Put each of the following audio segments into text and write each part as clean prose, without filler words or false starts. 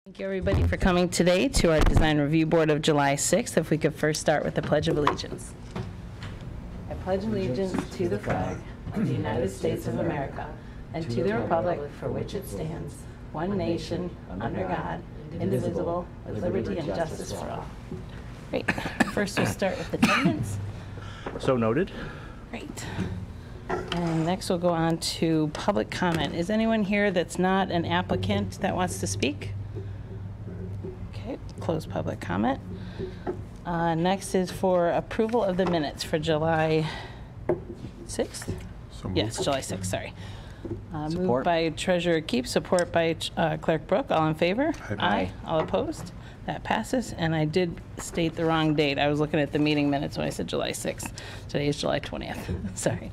Thank you, everybody, for coming today to our Design Review Board of July 6th. If we could first start with the Pledge of Allegiance. I pledge allegiance to the flag of the United States of America and to the republic for which it stands, one nation, under God, indivisible, with liberty and justice for all. Great. First, we'll start with attendance. So noted. Great. And next, we'll go on to public comment. Is anyone here that's not an applicant that wants to speak? Okay, close public comment. Next is for approval of the minutes for July 6th? Yes, July 6th, sorry. Moved by Treasurer Keep, support by Clerk Brooke. All in favor? Aye. All opposed? That passes. And I did state the wrong date. I was looking at the meeting minutes when I said July 6th. Today is July 20th. Sorry.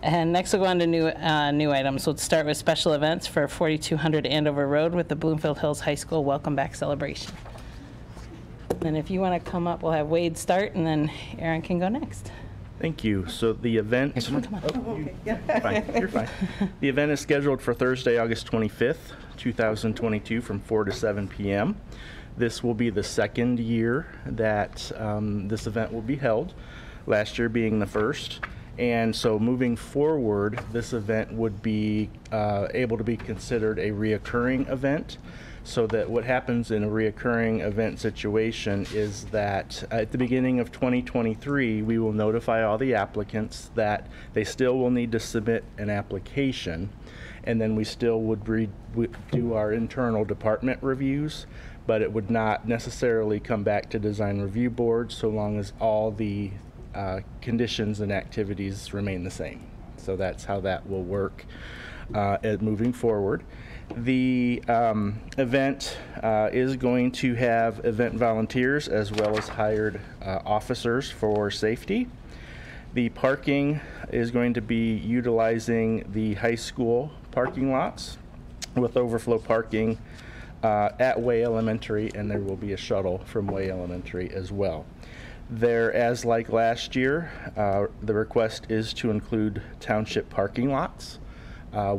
And next we'll go on to new items. We'll start with special events for 4200 Andover Road with the Bloomfield Hills High School Welcome Back Celebration. And if you want to come up, we'll have Wade start, and then Aaron can go next. Thank you. So the event... Come on. Fine. You're fine. The event is scheduled for Thursday, August 25th, 2022 from 4 to 7 p.m. This will be the second year that this event will be held, last year being the first. And so moving forward, this event would be able to be considered a reoccurring event, so that what happens in a reoccurring event situation is that at the beginning of 2023, we will notify all the applicants that they still will need to submit an application, and then we still would do our internal department reviews, but it would not necessarily come back to Design Review Board so long as all the conditions and activities remain the same. So that's how that will work moving forward. The event is going to have event volunteers as well as hired officers for safety. The parking is going to be utilizing the high school parking lots with overflow parking at Way Elementary, and there will be a shuttle from Way Elementary as well. There, as like last year, the request is to include township parking lots,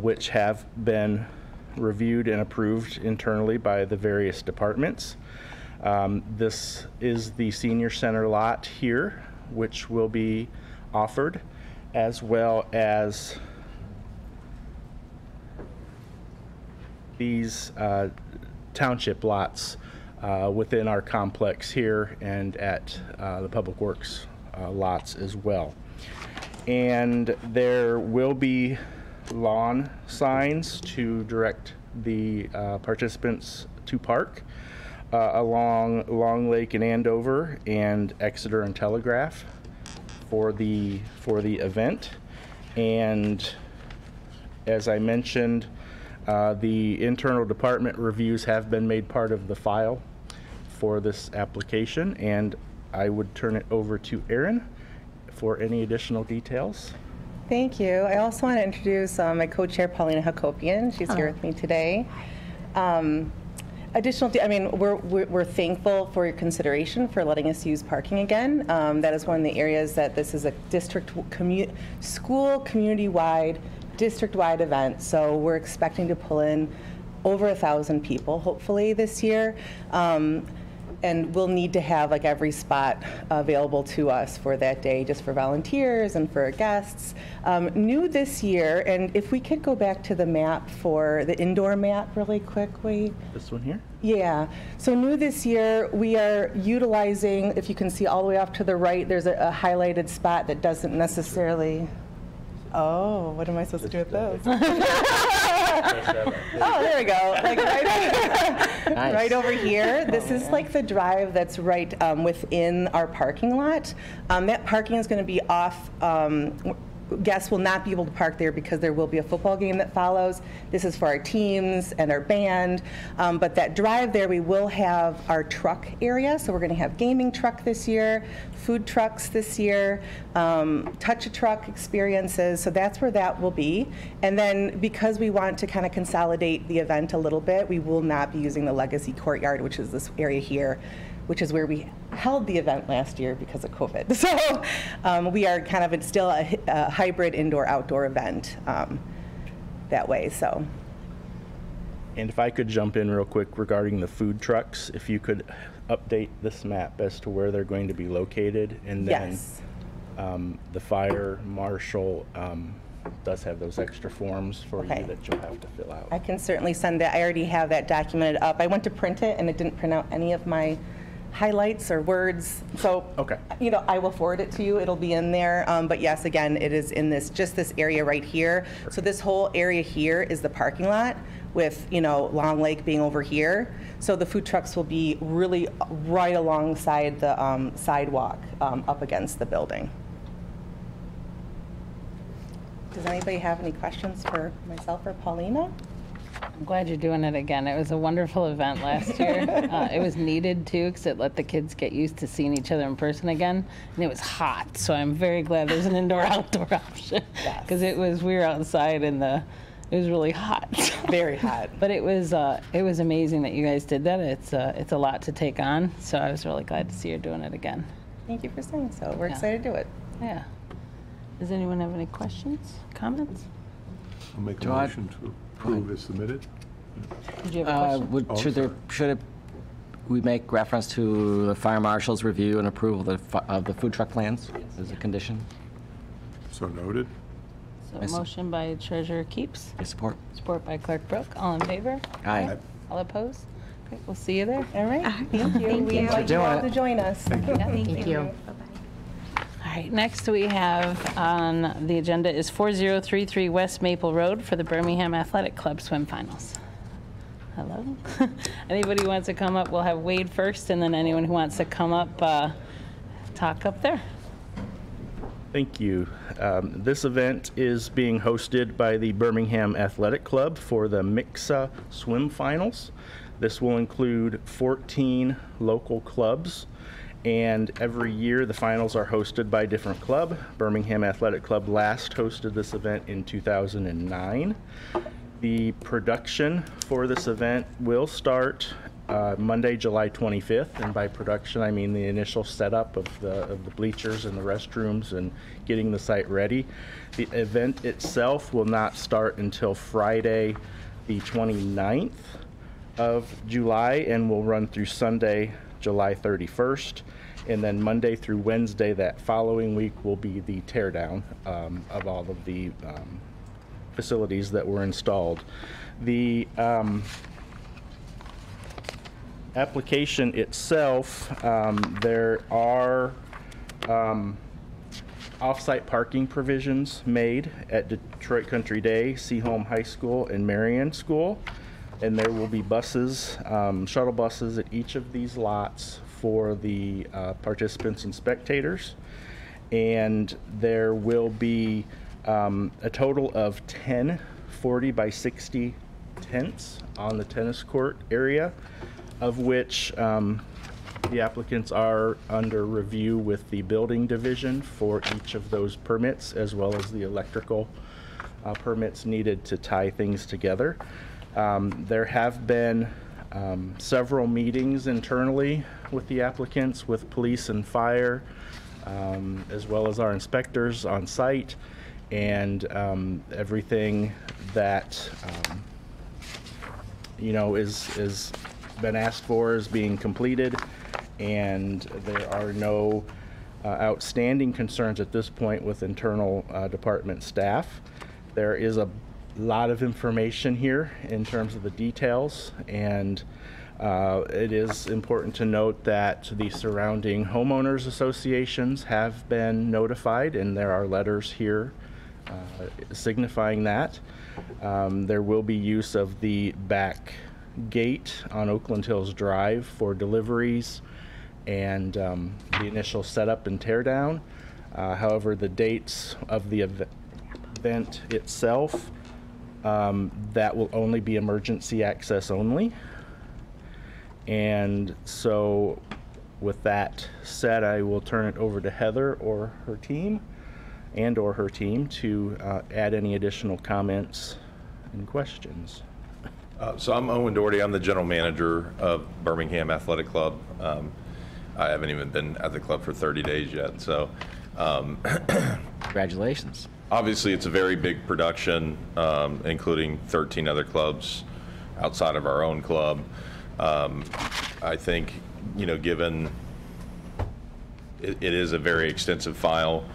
which have been reviewed and approved internally by the various departments. This is the senior center lot here, which will be offered, as well as these township lots within our complex here and at the Public Works lots as well. And there will be lawn signs to direct the participants to park along Long Lake and Andover and Exeter and Telegraph for the event. And as I mentioned, the internal department reviews have been made part of the file for this application, and I would turn it over to Erin for any additional details. Thank you. I also want to introduce my co-chair, Paulina Hakopian. She's here with me today. We're thankful for your consideration for letting us use parking again. That is one of the areas that this is a school community-wide, district-wide event. So we're expecting to pull in over 1,000 people, hopefully, this year. And we'll need to have like every spot available to us for that day, just for volunteers and for guests. New this year, and if we could go back to the map for the indoor map really quickly. This one here? Yeah. So new this year, we are utilizing, if you can see all the way off to the right, there's a highlighted spot that doesn't necessarily. Oh, what am I supposed to do with those? Oh, there we go. Like nice. Right over here. This is like the drive that's right within our parking lot. That parking is going to be off. Guests will not be able to park there because there will be a football game that follows. This is for our teams and our band. But that drive there, we will have our truck area. So we're going to have gaming truck this year, food trucks this year, touch-a-truck experiences. So that's where that will be. And then because we want to kind of consolidate the event a little bit, we will not be using the Legacy Courtyard, which is this area here, which is where we held the event last year because of COVID. So we are kind of still a hybrid indoor-outdoor event that way. So And if I could jump in real quick regarding the food trucks, if you could update this map as to where they're going to be located, and then Yes. The fire marshal does have those extra forms for Okay. you that you'll have to fill out. I can certainly send that. I already have that documented up. I went to print it, and it didn't print out any of my highlights or words. So, Okay. I will forward it to you. It'll be in there. But yes, again, it is in just this area right here. So this whole area here is the parking lot with, Long Lake being over here. So the food trucks will be really right alongside the sidewalk up against the building. Does anybody have any questions for myself or Paulina? I'm glad you're doing it again. It was a wonderful event last year. It was needed too, because it let the kids get used to seeing each other in person again. And it was hot, so I'm very glad there's an indoor-outdoor option. Because we were outside and it was really hot. Very hot. But it was amazing that you guys did that. It's a lot to take on, so I was really glad to see you doing it again. Thank you for saying so. We're Yeah. excited to do it. Yeah. Does anyone have any questions, comments? I'll make a Do I- motion to approve as submitted. Did you have a question? Sorry. We make reference to the fire marshal's review and approval of the food truck plans as a condition? So noted. So Yes. motion by Treasurer Keeps, I support. support by Clerk Brooke. All in favor? Aye. All opposed? Great, we'll see you there. All right. Thank you. Thank We you. invite you Doing all it. to join us. Thank you. Thank you. All right, next we have on the agenda is 4033 West Maple Road for the Birmingham Athletic Club swim finals. Hello? Anybody who wants to come up, we'll have Wade first, and then anyone who wants to come up, talk up there. Thank you. This event is being hosted by the Birmingham Athletic Club for the MISCA swim finals. This will include 14 local clubs, and every year the finals are hosted by a different club. Birmingham Athletic Club last hosted this event in 2009. The production for this event will start Monday, July 25th, and by production I mean the initial setup of the bleachers and the restrooms and getting the site ready. The event itself will not start until Friday, the 29th of July, and will run through Sunday, July 31st, and then Monday through Wednesday that following week will be the teardown of all of the facilities that were installed. The application itself, there are off-site parking provisions made at Detroit Country Day, Seaholm High School, and Marion School, and there will be buses, shuttle buses at each of these lots for the participants and spectators, and there will be a total of 10 40 by 60 tents on the tennis court area, of which the applicants are under review with the building division for each of those permits, as well as the electrical permits needed to tie things together. There have been several meetings internally with the applicants, with police and fire, as well as our inspectors on site, and everything that is been asked for is being completed, and there are no outstanding concerns at this point with internal department staff. There is a lot of information here in terms of the details, and it is important to note that the surrounding homeowners associations have been notified, and there are letters here signifying that. There will be use of the back gate on Oakland Hills Drive for deliveries and the initial setup and teardown. However, the dates of the event itself, that will only be emergency access only. And so with that said, I will turn it over to Heather or her team to add any additional comments and questions. So I'm Owen Doherty. I'm the general manager of Birmingham Athletic Club. I haven't even been at the club for 30 days yet. So Congratulations. obviously it's a very big production, including 13 other clubs outside of our own club. I think, given it is a very extensive file,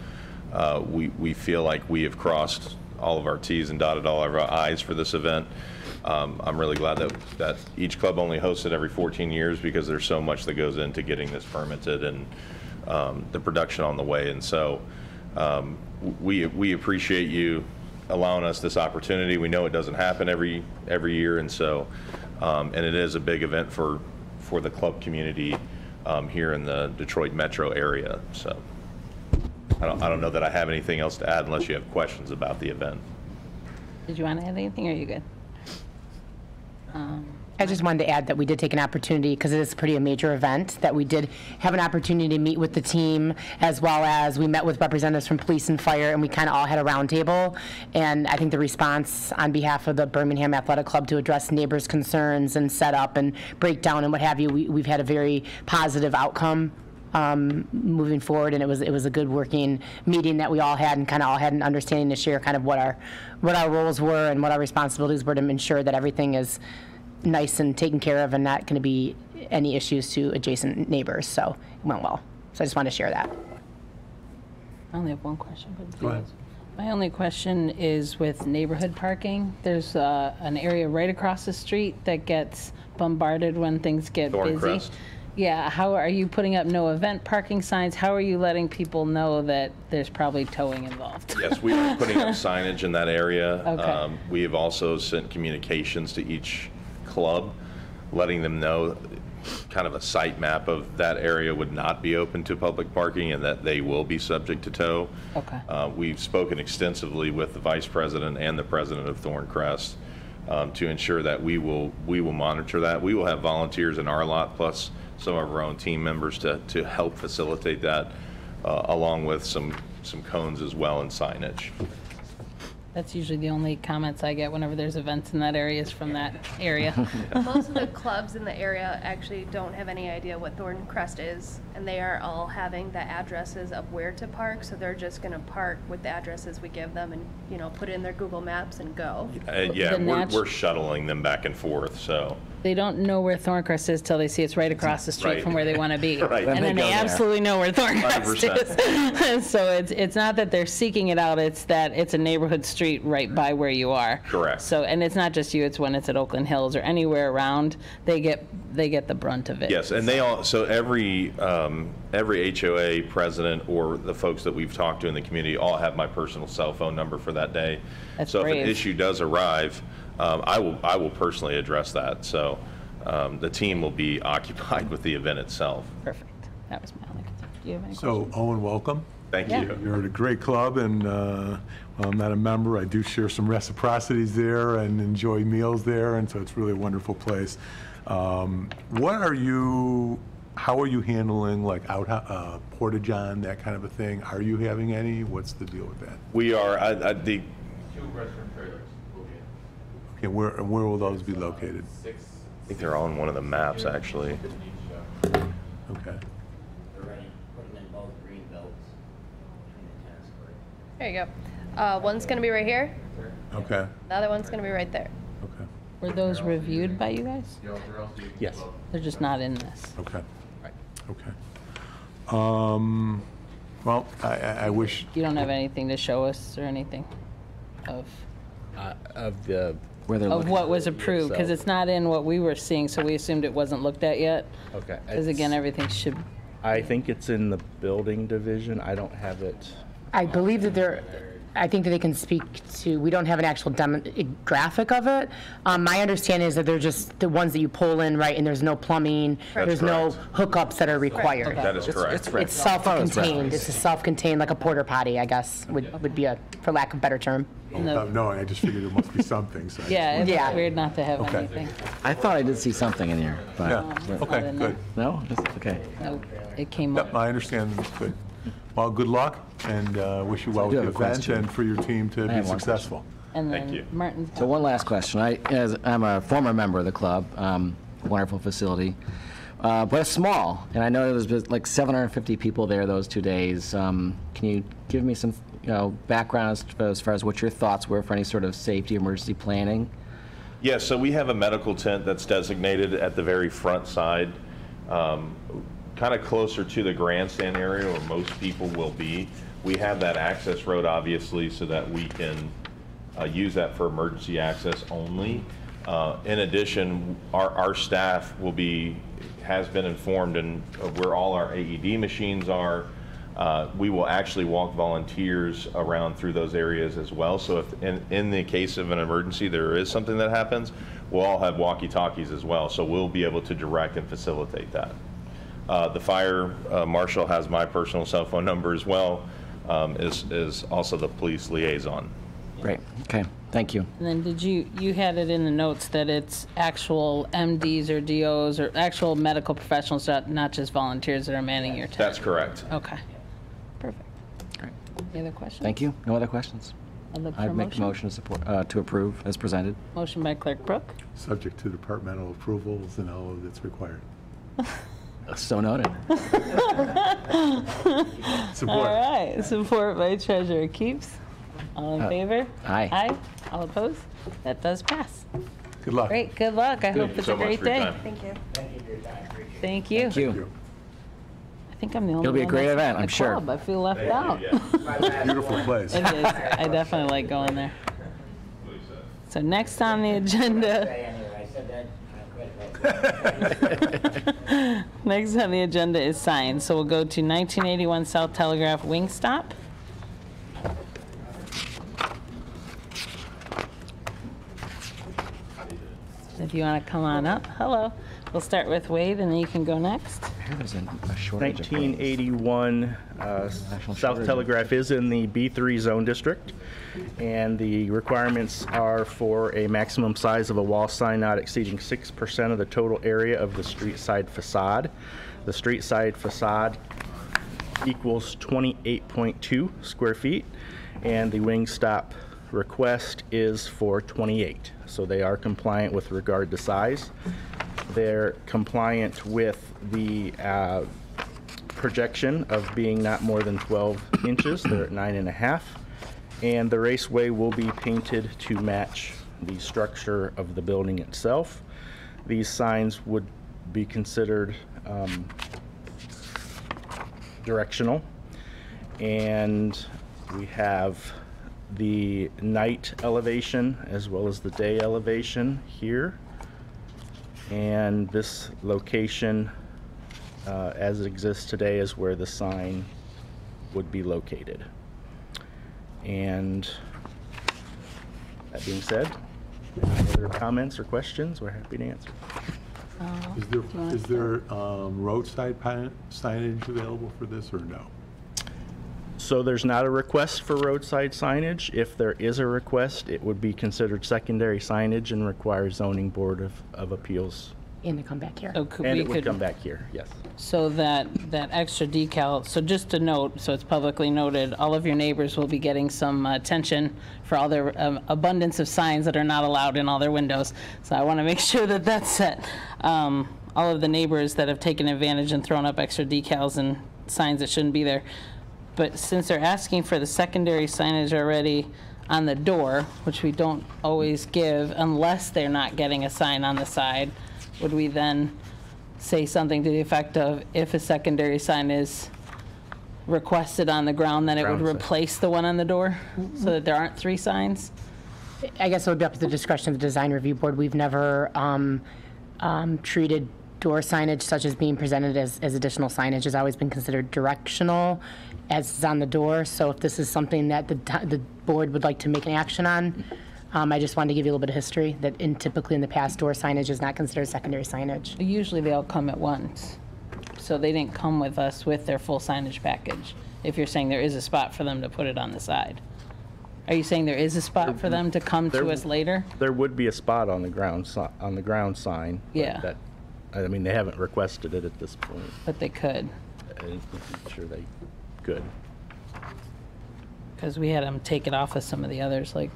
we feel like we have crossed all of our T's and dotted all of our I's for this event. I'm really glad that each club only hosts it every 14 years, because there's so much that goes into getting this permitted and the production on the way. And so we appreciate you allowing us this opportunity. We know it doesn't happen every year, and so and it is a big event for the club community here in the Detroit metro area. So I don't know that I have anything else to add unless you have questions about the event. Did you want to add anything, or are you good? I just wanted to add that we did take an opportunity, because it is pretty a major event, that we did have an opportunity to meet with the team, as well as we met with representatives from police and fire, and we kind of all had a roundtable. And I think the response on behalf of the Birmingham Athletic Club to address neighbors' concerns and set up and breakdown and what have you, we've had a very positive outcome moving forward, and it was a good working meeting that we all had, and kind of all had an understanding to share kind of what our roles were and what our responsibilities were to ensure that everything is nice and taken care of and not going to be any issues to adjacent neighbors. So it went well. So I just wanted to share that. I only have one question. But Go ahead. My only question is with neighborhood parking. There's an area right across the street that gets bombarded when things get busy. Thorncrest. Yeah, how are you putting up no event parking signs? How are you letting people know that there's probably towing involved? Yes, we are putting up signage in that area. Okay. We have also sent communications to each club, letting them know kind of a site map of that area would not be open to public parking and that they will be subject to tow. Okay. We've spoken extensively with the vice president and the president of Thorncrest to ensure that we will monitor that. We will have volunteers in our lot, plus some of our own team members to help facilitate that, along with some cones as well and signage. That's usually the only comments I get whenever there's events in that area is from that area. Most of the clubs in the area actually don't have any idea what Thorncrest is, and they are all having the addresses of where to park, so they're just going to park with the addresses we give them and, put in their Google Maps and go. Yeah, we're shuttling them back and forth, so. They don't know where Thorncrest is till they see it's right across the street Right. from where they want to be. Right. And then Then they they go there. absolutely know where Thorncrest 100%. is. So it's not that they're seeking it out, it's that it's a neighborhood street right by where you are. Correct. So, and it's not just you, it's when it's at Oakland Hills or anywhere around, they get the brunt of it. Yes, and they all, so every HOA president or the folks that we've talked to in the community all have my personal cell phone number for that day. That's so brave. if an issue does arrive, I will personally address that. So the team will be occupied with the event itself. Perfect. That was my only concern. Do you have any So, questions? Owen, welcome. Thank Yeah. you. You're at a great club, and while I'm not a member, I do share some reciprocities there and enjoy meals there, and so it's really a wonderful place. How are you handling, like, porta-john, that kind of a thing? Are you having any? What's the deal with that? We are, Two restroom trailers will be Okay, where will those be located? six. I think they're on one of the maps, actually. Okay. They're already putting in both green belts between the tennis court. There you go. One's going to be right here. Okay. The other one's going to be right there. Okay. Were those reviewed by you guys? Yes. They're just not in this. Okay. Okay. Well, I wish, You don't have anything to show us or anything of Of the, Where they're of looking. what was approved, because it's not in what we were seeing, so we assumed it wasn't looked at yet. okay. Because again, everything should, I think it's in the building division. I don't have it. I believe that I think that they can speak to, we don't have an actual graphic of it. My understanding is that they're just the ones that you pull in, right, and there's no plumbing, there's no hookups that are required. That is correct. It's self-contained, it's a self-contained, like a porta potty, I guess, would be for lack of a better term. without knowing, I just figured there must be something, so. I just- yeah, it's Yeah. weird not to have Okay. anything. I thought I did see something in here, but. Yeah, not okay, in good. No? Okay. No, it came Yep, up. I understand, good. Well, good luck, and wish you well do with the have a event question. and for your team to I be have one successful. And Thank then you. Martin's. So one last question. I'm a former member of the club, wonderful facility, but it's small, and I know there's like 750 people there those 2 days. Can you give me some, background as far as what your thoughts were for any sort of safety emergency planning Yeah, so we have a medical tent that's designated at the very front side, kind of closer to the grandstand area where most people will be. We have that access road, obviously, so that we can use that for emergency access only. In addition, our staff has been informed of where all our AED machines are. We will actually walk volunteers around through those areas as well. So if in the case of an emergency there is something that happens, we'll all have walkie-talkies as well. So we'll be able to direct and facilitate that. The fire marshal has my personal cell phone number as well, is also the police liaison. Great, okay, thank you. And then you had it in the notes that it's actual MDs or DOs or actual medical professionals, not just volunteers that are manning your tent? That's correct. Okay, perfect. Great. Any other questions? Thank you. No other questions? I'd make a motion to approve as presented. Motion by Clerk Brooke. Subject to departmental approvals and all that's required. So noted. Support. All right, support by Treasurer Keeps. All in favor? Aye. Aye. All opposed? That does pass. Good luck. Great, good luck. I hope you it's so a much great for your day. time. Thank you. Thank you. Thank you. I think I'm the only It'll be a one great that's event, at I'm the sure. club. I feel left out. Beautiful place. It is. I definitely like going there. So next on the agenda, Anyway, I said that. next on the agenda is signs. So we'll go to 1981 South Telegraph Wingstop. If you want to come on up, hello. We'll start with Wade, and then you can go next. There's a shortage of rooms. 1981 South Telegraph is in the B3 zone district, and the requirements are for a maximum size of a wall sign not exceeding 6% of the total area of the street side facade. The street side facade equals 28.2 square feet, and the Wingstop request is for 28. So they are compliant with regard to size. They're compliant with the projection of being not more than 12 inches. They're at 9.5. And the raceway will be painted to match the structure of the building itself. These signs would be considered directional. And we have the night elevation as well as the day elevation here. And this location, as it exists today, is where the sign would be located. And that being said, any other comments or questions, we're happy to answer. Is there roadside signage available for this or no? So there's not a request for roadside signage. If there is a request, it would be considered secondary signage and require zoning board of appeals. And to come back here. So And it would come back here, yes. So that extra decal, so just a note, so it's publicly noted, all of your neighbors will be getting some attention for all their abundance of signs that are not allowed in all their windows. So I want to make sure that that's set. All of the neighbors that have taken advantage and thrown up extra decals and signs that shouldn't be there. But since they're asking for the secondary signage already on the door, which we don't always give unless they're not getting a sign on the side, would we then say something to the effect of if a secondary sign is requested on the ground, then it would Ground sign. replace the one on the door so that there aren't three signs? I guess it would be up to the discretion of the design review board. We've never treated door signage such as being presented as additional signage. Has always been considered directional as is on the door. So if this is something that the board would like to make an action on, I just wanted to give you a little bit of history that typically in the past, door signage is not considered secondary signage. Usually they all come at once. So they didn't come with us with their full signage package. If you're saying there is a spot for them to put it on the side. Are you saying there is a spot for them to come to us later? There would be a spot on the ground sign. but Yeah. I mean, they haven't requested it at this point. But they could, I'm sure they could. because we had them take it off of some of the others, like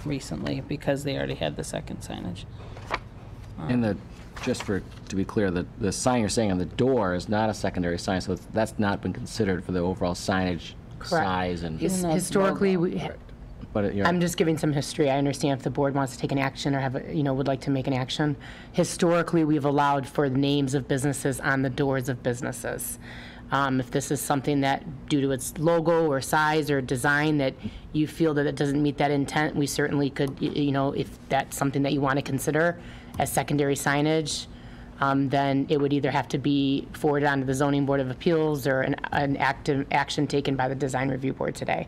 recently, because they already had the second signage. And to be clear, the sign you're saying on the door is not a secondary sign, so that's not been considered for the overall signage size and. Even though it's Historically, logo. but you're... I'm just giving some history. I understand if the board wants to take an action or have, would like to make an action. Historically, we've allowed for the names of businesses on the doors of businesses. If this is something that, due to its logo or size or design, that you feel that it doesn't meet that intent, we certainly could, if that's something that you want to consider as secondary signage, then it would either have to be forwarded on to the Zoning Board of Appeals or an active action taken by the Design Review Board today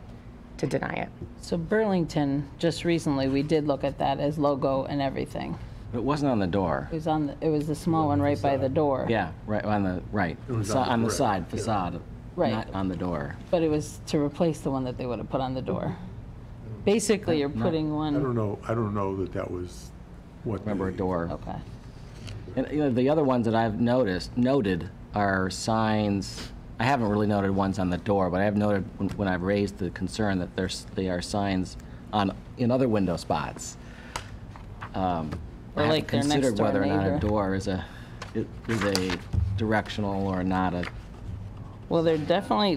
to deny it. So Burlington, just recently, we did look at that as logo and everything. It wasn't on the door. It was the small one right by the door. Yeah, right on the on the side facade, Right. not on the door. But it was to replace the one that they would have put on the door. Basically, you're putting I don't one, know that was what. Remember a door. okay. And the other ones that I've noted are signs. I haven't really noted ones on the door, but I have noted when I've raised the concern that they are signs in other window spots. Or I like haven't their next considered door whether or not a neighbor. door is a directional or not a. Well, they definitely,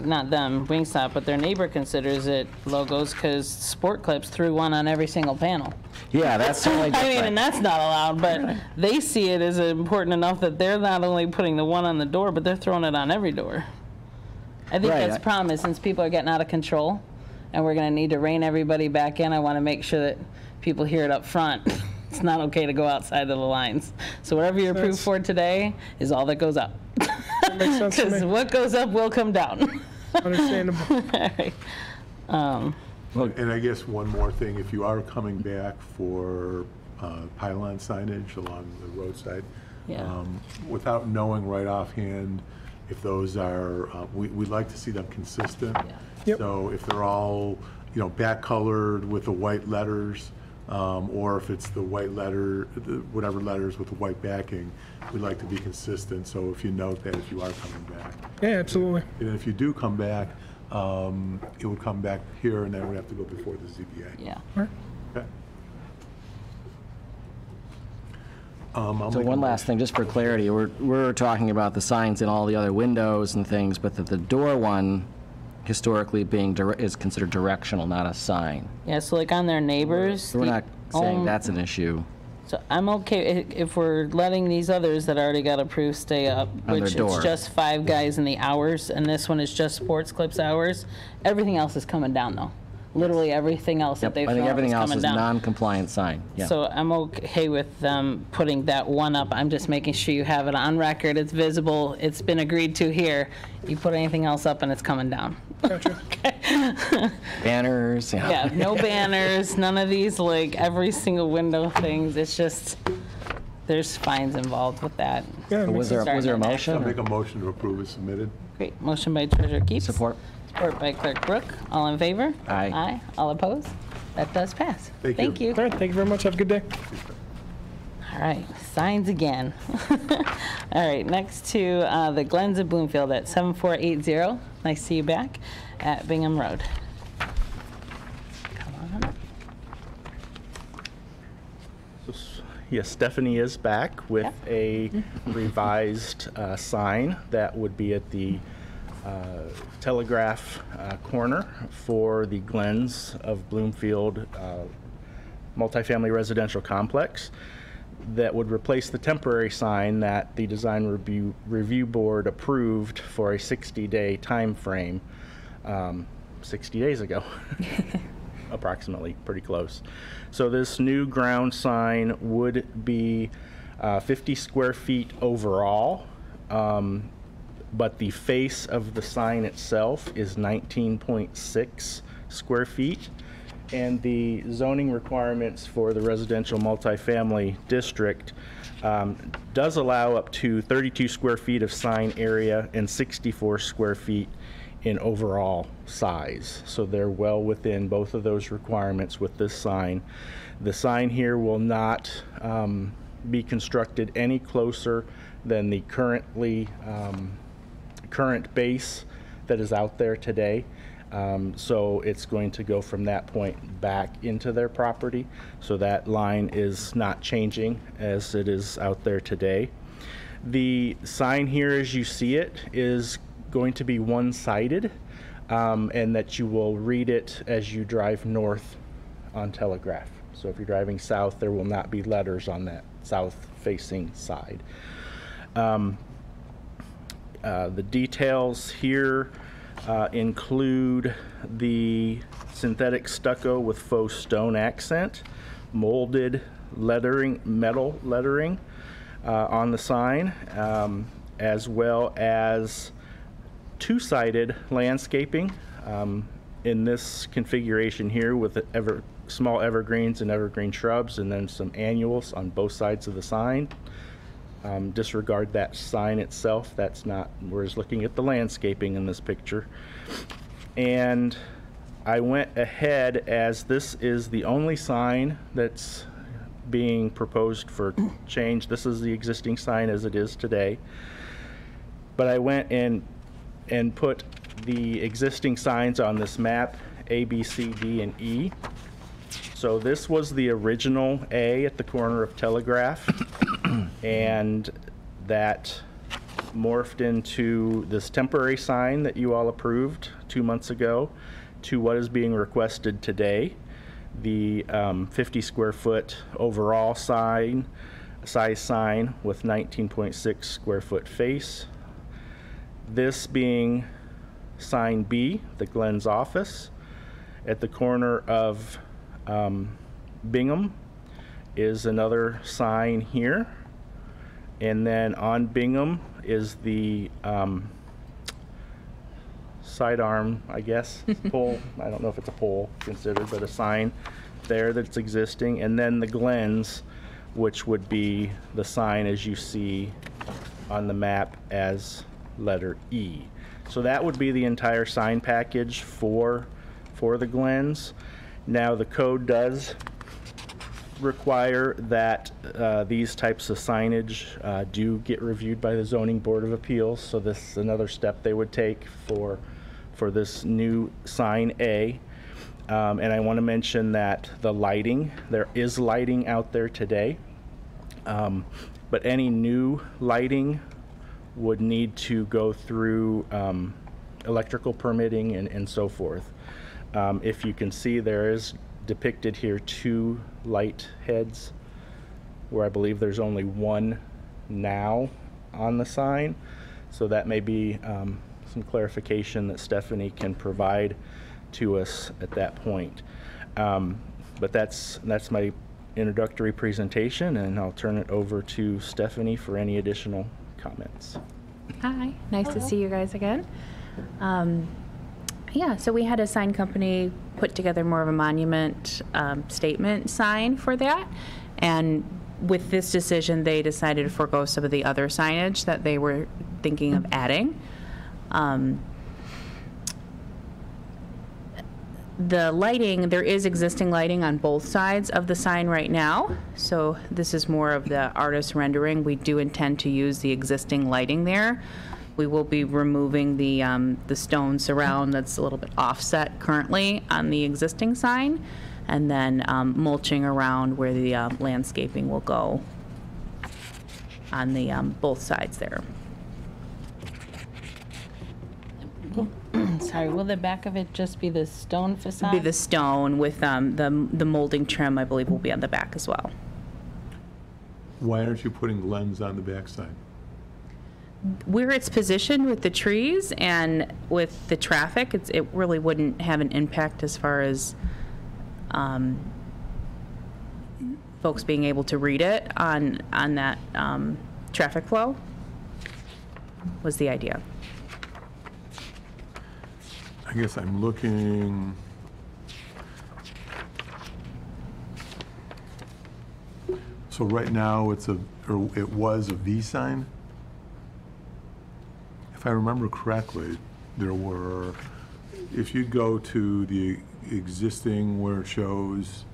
not them, Wingstop, but their neighbor considers it logos because Sport Clips threw one on every single panel. Yeah, that's certainly I different. mean, and that's not allowed, but they see it as important enough that they're not only putting the one on the door, but they're throwing it on every door. I think Right. that's the problem is since people are getting out of control and we're going to need to rein everybody back in, I want to make sure that people hear it up front. It's not okay to go outside of the lines. So whatever you're approved for today is all that goes up. That makes sense to Because me. what goes up will come down. Understandable. All right. And I guess one more thing, if you are coming back for pylon signage along the roadside, Yeah. without knowing right offhand if those are, we'd like to see them consistent. Yep. So if they're all, back colored with the white letters, or if it's the white letter, whatever letters with the white backing, we'd like to be consistent. So if you note that if you are coming back. Yeah, absolutely. And if you do come back, it would come back here and then it would have to go before the ZBA. Yeah. Okay. I'll So make a one last thing, just for clarity, we're talking about the signs in all the other windows and things, but the door one historically is considered directional, not a sign. Yeah, so like on their neighbors. So we're the not saying only- that's an issue. So I'm okay if we're letting these others that already got approved stay up, On their which door. it's just 5 guys in the hours, and this one is just Sports Clips hours. Everything else is coming down though. Literally everything else that Yep, they've I think thrown up everything is else coming is down. non-compliant sign, yeah. So I'm okay with them putting that one up. I'm just making sure you have it on record, it's visible, it's been agreed to here. You put anything else up and it's coming down. Gotcha. Banners, Yeah, no banners, none of these like every single window things. It's just, there's fines involved with that. Yeah, it Was makes there sense. a I'll motion? make a motion to approve as submitted. Great, motion by Treasurer Keeps. Support. Support by Clerk Brooke. All in favor? Aye. Aye. All opposed? That does pass. Thank you. All right, thank you very much. Have a good day. All right, signs again. All right, next to the Glens of Bloomfield at 7480. Nice to see you back at Bingham Road. Come on up. Yes, Stephanie is back with Yeah. a revised sign that would be at the Telegraph corner for the Glens of Bloomfield multifamily residential complex that would replace the temporary sign that the Design Review Board approved for a 60-day time frame 60 days ago. Approximately, pretty close. So this new ground sign would be 50 square feet overall, but the face of the sign itself is 19.6 square feet. And the zoning requirements for the residential multifamily district does allow up to 32 square feet of sign area and 64 square feet in overall size. So they're well within both of those requirements with this sign. The sign here will not be constructed any closer than the current base that is out there today. So it's going to go from that point back into their property. So that line is not changing as it is out there today. The sign here, as you see it, is going to be one-sided. and that you will read it as you drive north on Telegraph. So if you're driving south, there will not be letters on that south-facing side. The details here include the synthetic stucco with faux stone accent, molded lettering, metal lettering on the sign, as well as two-sided landscaping in this configuration here with small evergreens and evergreen shrubs, and then some annuals on both sides of the sign. Disregard that sign itself. That's not, we're just looking at the landscaping in this picture. And I went ahead, as this is the only sign that's being proposed for change. This is the existing sign as it is today. But I went and put the existing signs on this map, A, B, C, D, and E. So this was the original A at the corner of Telegraph, and that morphed into this temporary sign that you all approved 2 months ago to what is being requested today, the 50 square foot overall size sign with 19.6 square foot face. This being sign B, the Glens office, at the corner of Bingham is another sign here, and then on Bingham is the sidearm, I guess, pole. I don't know if it's a pole considered, but a sign there that's existing, and then the Glens, which would be the sign as you see on the map as letter E. So that would be the entire sign package for the Glens. Now the code does require that these types of signage do get reviewed by the Zoning Board of Appeals. So this is another step they would take for this new sign A. And I want to mention that the lighting, there is lighting out there today, but any new lighting would need to go through electrical permitting and so forth. If you can see, there is depicted here 2 light heads, where I believe there's only one now on the sign. So that may be some clarification that Stephanie can provide to us at that point. But that's my introductory presentation, and I'll turn it over to Stephanie for any additional comments. Hi, nice to see you guys again. Yeah, so we had a sign company put together more of a monument statement sign for that, and with this decision they decided to forego some of the other signage that they were thinking of adding. The lighting, there is existing lighting on both sides of the sign right now, so this is more of the artist rendering. We do intend to use the existing lighting there. We will be removing the stone surround that's a little bit offset currently on the existing sign, and then mulching around where the landscaping will go on the both sides there. Sorry, will the back of it just be the stone facade? Be the stone with the molding trim, I believe, will be on the back as well. Why aren't you putting Glens on the backside? Where it's positioned with the trees and with the traffic, it really wouldn't have an impact as far as folks being able to read it on that traffic flow was the idea. I guess I'm looking. So right now it was a V sign. If I remember correctly, there were, if you go to the existing where it shows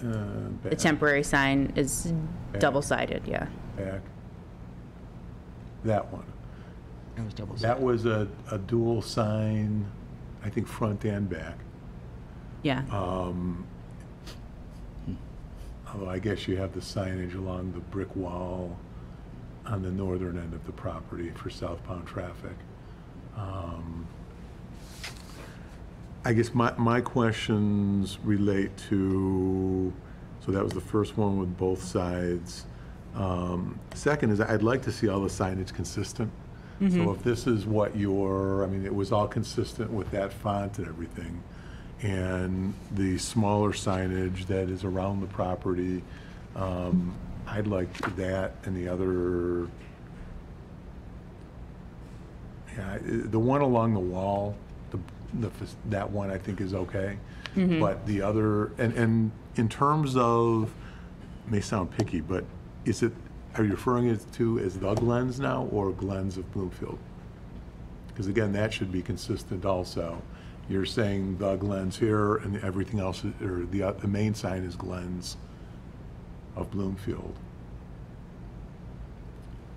The temporary sign is double-sided, yeah. back, that one. It was double. That was a dual sign, I think front and back. Yeah. Although I guess you have the signage along the brick wall on the northern end of the property for southbound traffic. I guess my questions relate to, so that was the first one with both sides. Second is I'd like to see all the signage consistent. So if this is what I mean, it was all consistent with that font and everything, and the smaller signage that is around the property, I'd like that and the other, yeah, the one along the wall, that one I think is okay. But the other, and in terms of, may sound picky, but are you referring it to as the Glens now or Glens of Bloomfield? Because again, that should be consistent also. You're saying the Glens here and everything else, or the main sign is Glens of Bloomfield.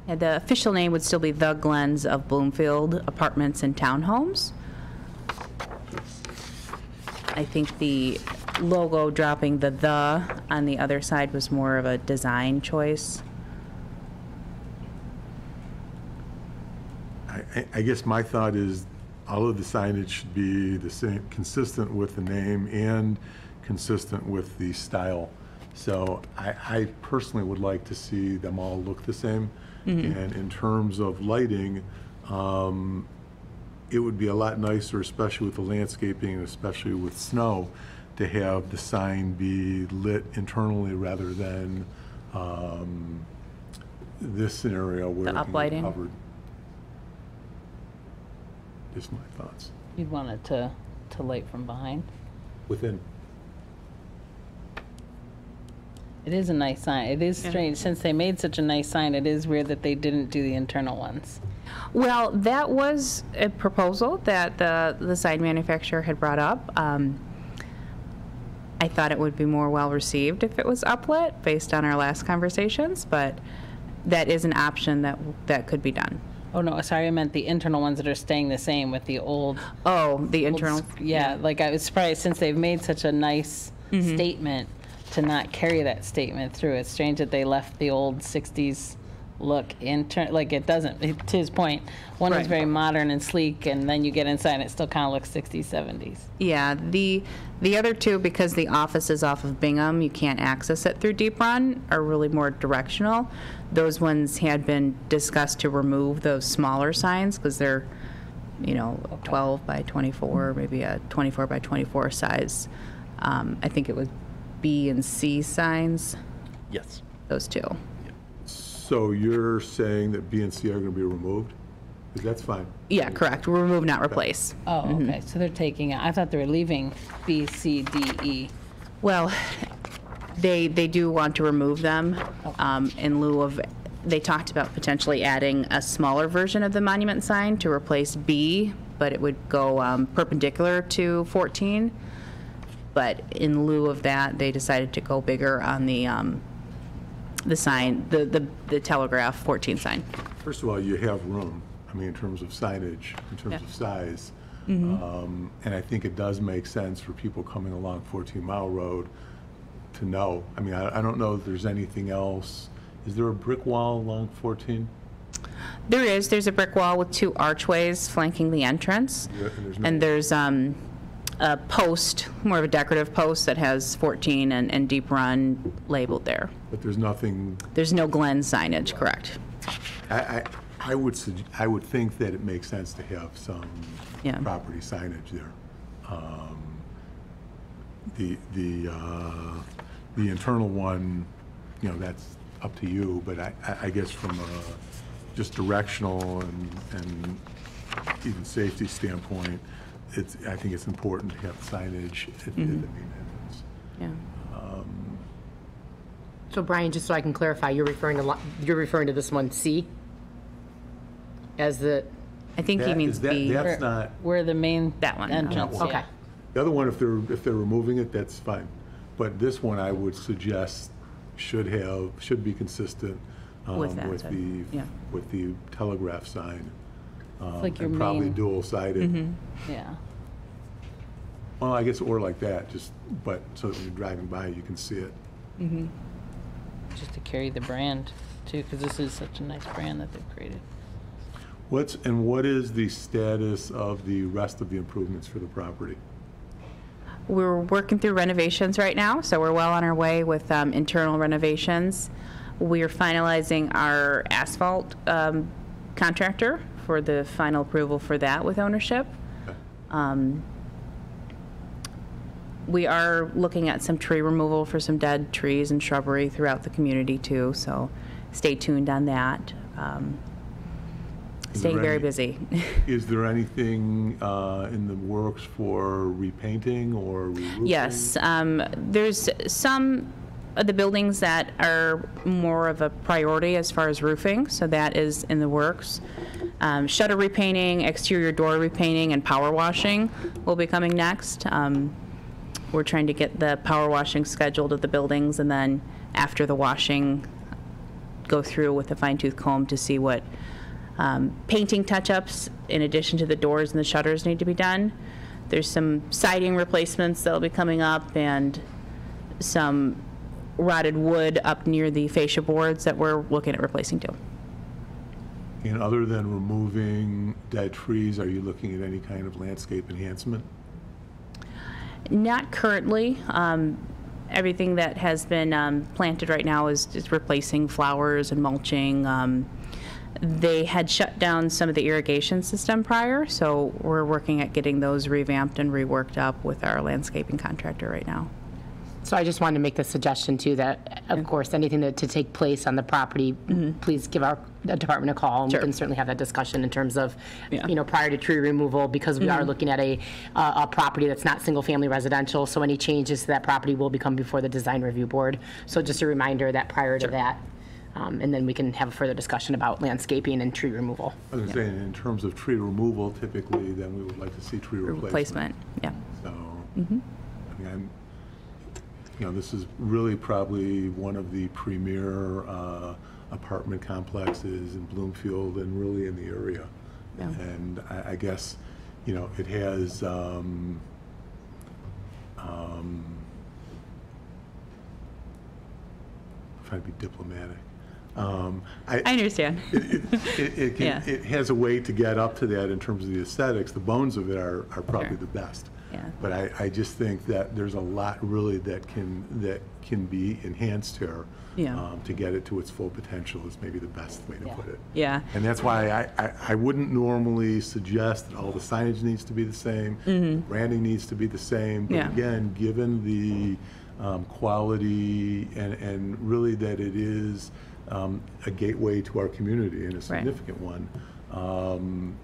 Yeah, the official name would still be the Glens of Bloomfield Apartments and Townhomes. I think the logo dropping the on the other side was more of a design choice. I guess my thought is all of the signage should be the same, consistent with the name and consistent with the style. So I personally would like to see them all look the same. And in terms of lighting, it would be a lot nicer, especially with the landscaping and especially with snow, to have the sign be lit internally rather than this scenario where The it can be uplighting? covered. Just my thoughts. You'd want it to light from behind. Within. It is a nice sign. It is strange, since they made such a nice sign, it is weird that they didn't do the internal ones. Well, that was a proposal that the sign manufacturer had brought up. I thought it would be more well-received if it was uplit, based on our last conversations, but that is an option that could be done. Oh, no, sorry, I meant the internal ones that are staying the same with the old. Oh, the internal? Yeah, like I was surprised, since they've made such a nice statement, to not carry that statement through. It's strange that they left the old 60s look like it doesn't, to his point. One is Right. very modern and sleek, and then you get inside and it still kind of looks 60s, 70s. Yeah, the other two, because the office is off of Bingham, you can't access it through Deep Run, are really more directional. Those ones had been discussed to remove those smaller signs because they're, 12 by 24, maybe a 24 by 24 size. I think it was B and C signs, Yes. those two. So you're saying that B and C are going to be removed? Because that's fine. Yeah, correct. Remove, not replace. Oh, okay, so they're taking, I thought they were leaving B, C, D, E. Well, they do want to remove them in lieu of, they talked about potentially adding a smaller version of the monument sign to replace B, but it would go perpendicular to 14. But in lieu of that, they decided to go bigger on the sign, the Telegraph 14 sign. First of all, you have room, I mean, in terms of signage, in terms of size. And I think it does make sense for people coming along 14 Mile Road to know. I mean, I don't know if there's anything else. Is there a brick wall along 14? There's a brick wall with two archways flanking the entrance. And there's a post, more of a decorative post that has 14 and Deep Run labeled there. But there's nothing. There's no Glen signage, correct? I would think that it makes sense to have some Yeah. property signage there. The internal one, that's up to you, but I guess from a just directional and even safety standpoint, I think it's important to have signage at the main entrance. Yeah. So Brian, just so I can clarify, you're referring to this one, C? As the, I think he means B. That's not, Where the main That one. entrance, okay. yeah. the other one, if they're removing it, that's fine. But this one, I would suggest should be consistent With that sign, yeah. with the Telegraph sign. like your and probably main- dual-sided. Yeah. Well, I guess, or like that, but so that when you're driving by, you can see it. Just to carry the brand, too, because this is such a nice brand that they've created. What is the status of the rest of the improvements for the property? We're working through renovations right now, so we're well on our way with internal renovations. We're finalizing our asphalt contractor for the final approval for that with ownership. We are looking at some tree removal for some dead trees and shrubbery throughout the community too, so stay tuned on that. Staying very busy. Is there anything in the works for repainting or re-roofing? Yes, there's some of the buildings that are more of a priority as far as roofing, so that is in the works. Shutter repainting, exterior door repainting, and power washing will be coming next. We're trying to get the power washing scheduled at the buildings, and then after the washing, go through with a fine-tooth comb to see what painting touch-ups in addition to the doors and the shutters need to be done. There's some siding replacements that'll be coming up and some rotted wood up near the fascia boards that we're looking at replacing too. And other than removing dead trees, are you looking at any kind of landscape enhancement? Not currently. Everything that has been planted right now is just replacing flowers and mulching. They had shut down some of the irrigation system prior, so we're working at getting those revamped and reworked up with our landscaping contractor right now. So I just wanted to make the suggestion too that, of course, anything to take place on the property, please give our department a call, and we can certainly have that discussion in terms of, you know, prior to tree removal, because we are looking at a property that's not single-family residential, so any changes to that property will become before the design review board. So just a reminder that prior to that, and then we can have a further discussion about landscaping and tree removal. I was saying, in terms of tree removal, typically, then we would like to see tree replacement. Yeah. So, I mean, you know, this is really probably one of the premier apartment complexes in Bloomfield and really in the area. Yeah. And I guess, you know, it has trying to be diplomatic. I understand. It has a way to get up to that in terms of the aesthetics. The bones of it are probably the best. Yeah. But I just think that there's a lot really that can be enhanced here to get it to its full potential is maybe the best way to put it. Yeah. And that's why I wouldn't normally suggest that all the signage needs to be the same, branding needs to be the same. But again, given the quality and really that it is a gateway to our community and a significant one,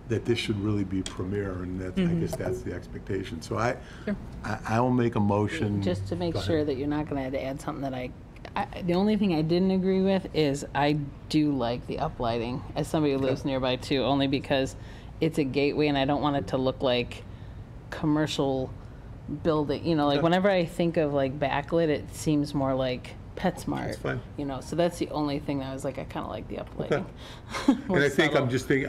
that this should really be premier, and that, I guess that's the expectation. So I will make a motion. Just to make sure that you're not going to have to add something that the only thing I didn't agree with is I do like the uplighting as somebody who lives nearby too, only because it's a gateway and I don't want it to look like commercial building. You know, like whenever I think of like backlit, it seems more like PetSmart. That's fine. You know, so that's the only thing that I was like, I kind of like the uplighting. And I think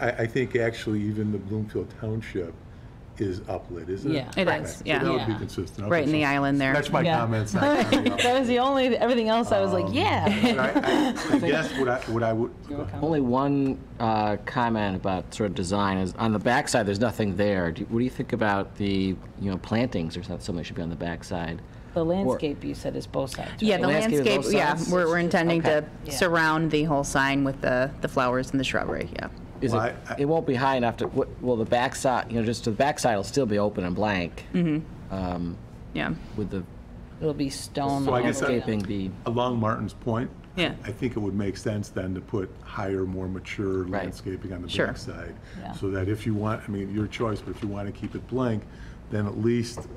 I think actually even the Bloomfield Township is uplit, isn't it? Yeah. It Okay. is, So yeah. that would be consistent. Right in the so island there. That's my comments. That was the only, everything else I was like, I guess what I would. Only one comment about sort of design is on the backside. There's nothing there. What do you think about the plantings? Or something that should be on the backside? the landscape you said is both sides, right? Yeah, the Landscape is landscape, both yeah, sides? we're intending to Yeah. surround the whole sign with the flowers and the shrubbery, yeah. Is Well, it? It won't be high enough to. Well, the backside, just the backside will still be open and blank. Yeah, With the It'll be stone. So I all guess the way landscaping down. be. Along Martin's point, yeah, I think it would make sense then to put higher, more mature Right. landscaping on the Sure. backside. Yeah. So that if you want, I mean, your choice, but if you want to keep it blank, then at least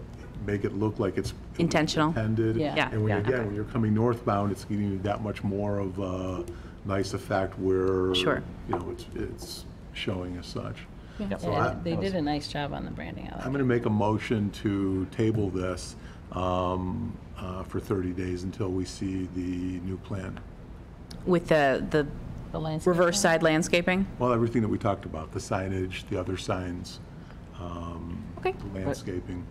make it look like it's Intentional. intended. Yeah. Yeah. And when, Yeah. again, when you're coming northbound, it's giving you that much more of a nice effect where, Sure. it's showing as such. Yeah, So they did a nice job on the branding. I like I'm going to make a motion to table this for 30 days until we see the new plan. with the the landscape. reverse side landscaping. Well, everything that we talked about, the signage, the other signs, Okay. the landscaping.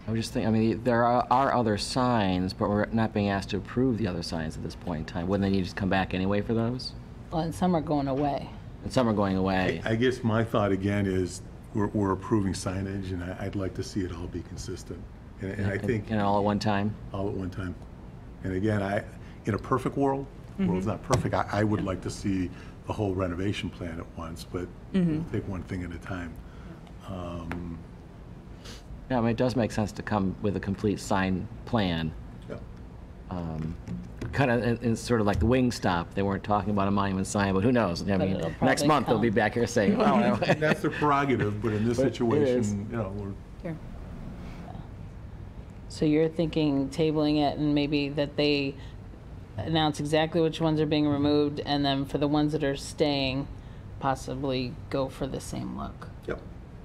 I was just thinking. I mean, there are other signs, but we're not being asked to approve the other signs at this point in time. Wouldn't they need to come back anyway for those? Well, and some are going away. And some are going away. I guess my thought again is we're approving signage, and I'd like to see it all be consistent. And I think And all at one time? all at one time. And again, in a perfect world, world's not perfect, I would like to see the whole renovation plan at once, but we'll take one thing at a time. Yeah, I mean, it does make sense to come with a complete sign plan. Yeah. Kind of in sort of like the Wingstop. They weren't talking about a monument sign, but who knows? I mean, it'll next probably month they'll be come. back here saying, "Oh, That's their prerogative, but in this But it is. situation, you know, we're So you're thinking tabling it and maybe that they announce exactly which ones are being removed, and then for the ones that are staying, possibly go for the same look. Yep.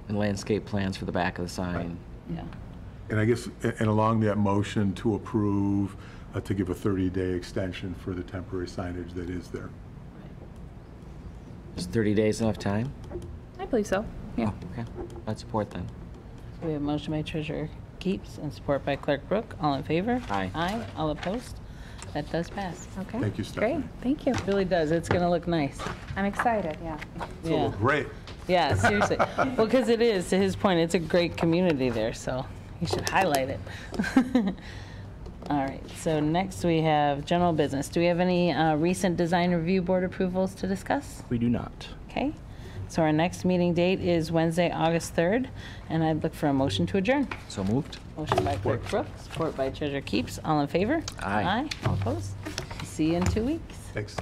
and landscape plans for the back of the sign." Yeah. And I guess, and along that motion to approve, to give a 30-day extension for the temporary signage that is there. Is 30 days enough time? I believe so, yeah. Oh, okay. I'd support then. So we have motion by Treasurer Keeps and support by Clerk Brooke. All in favor? Aye. Aye. All opposed? That does pass. Okay. Thank you, Stephanie. Great, thank you. It really does. It's going to look nice. I'm excited, yeah. Yeah. Great. Yeah, seriously. Well, because it is, to his point, it's a great community there, so you should highlight it. All right, so next we have general business. Do we have any recent design review board approvals to discuss? We do not. Okay, so our next meeting date is Wednesday, August 3rd, and I'd look for a motion to adjourn. So moved? Motion by Clerk Brooks, support by Treasurer Keeps. All in favor? Aye. Aye. All opposed? See you in 2 weeks. Thanks.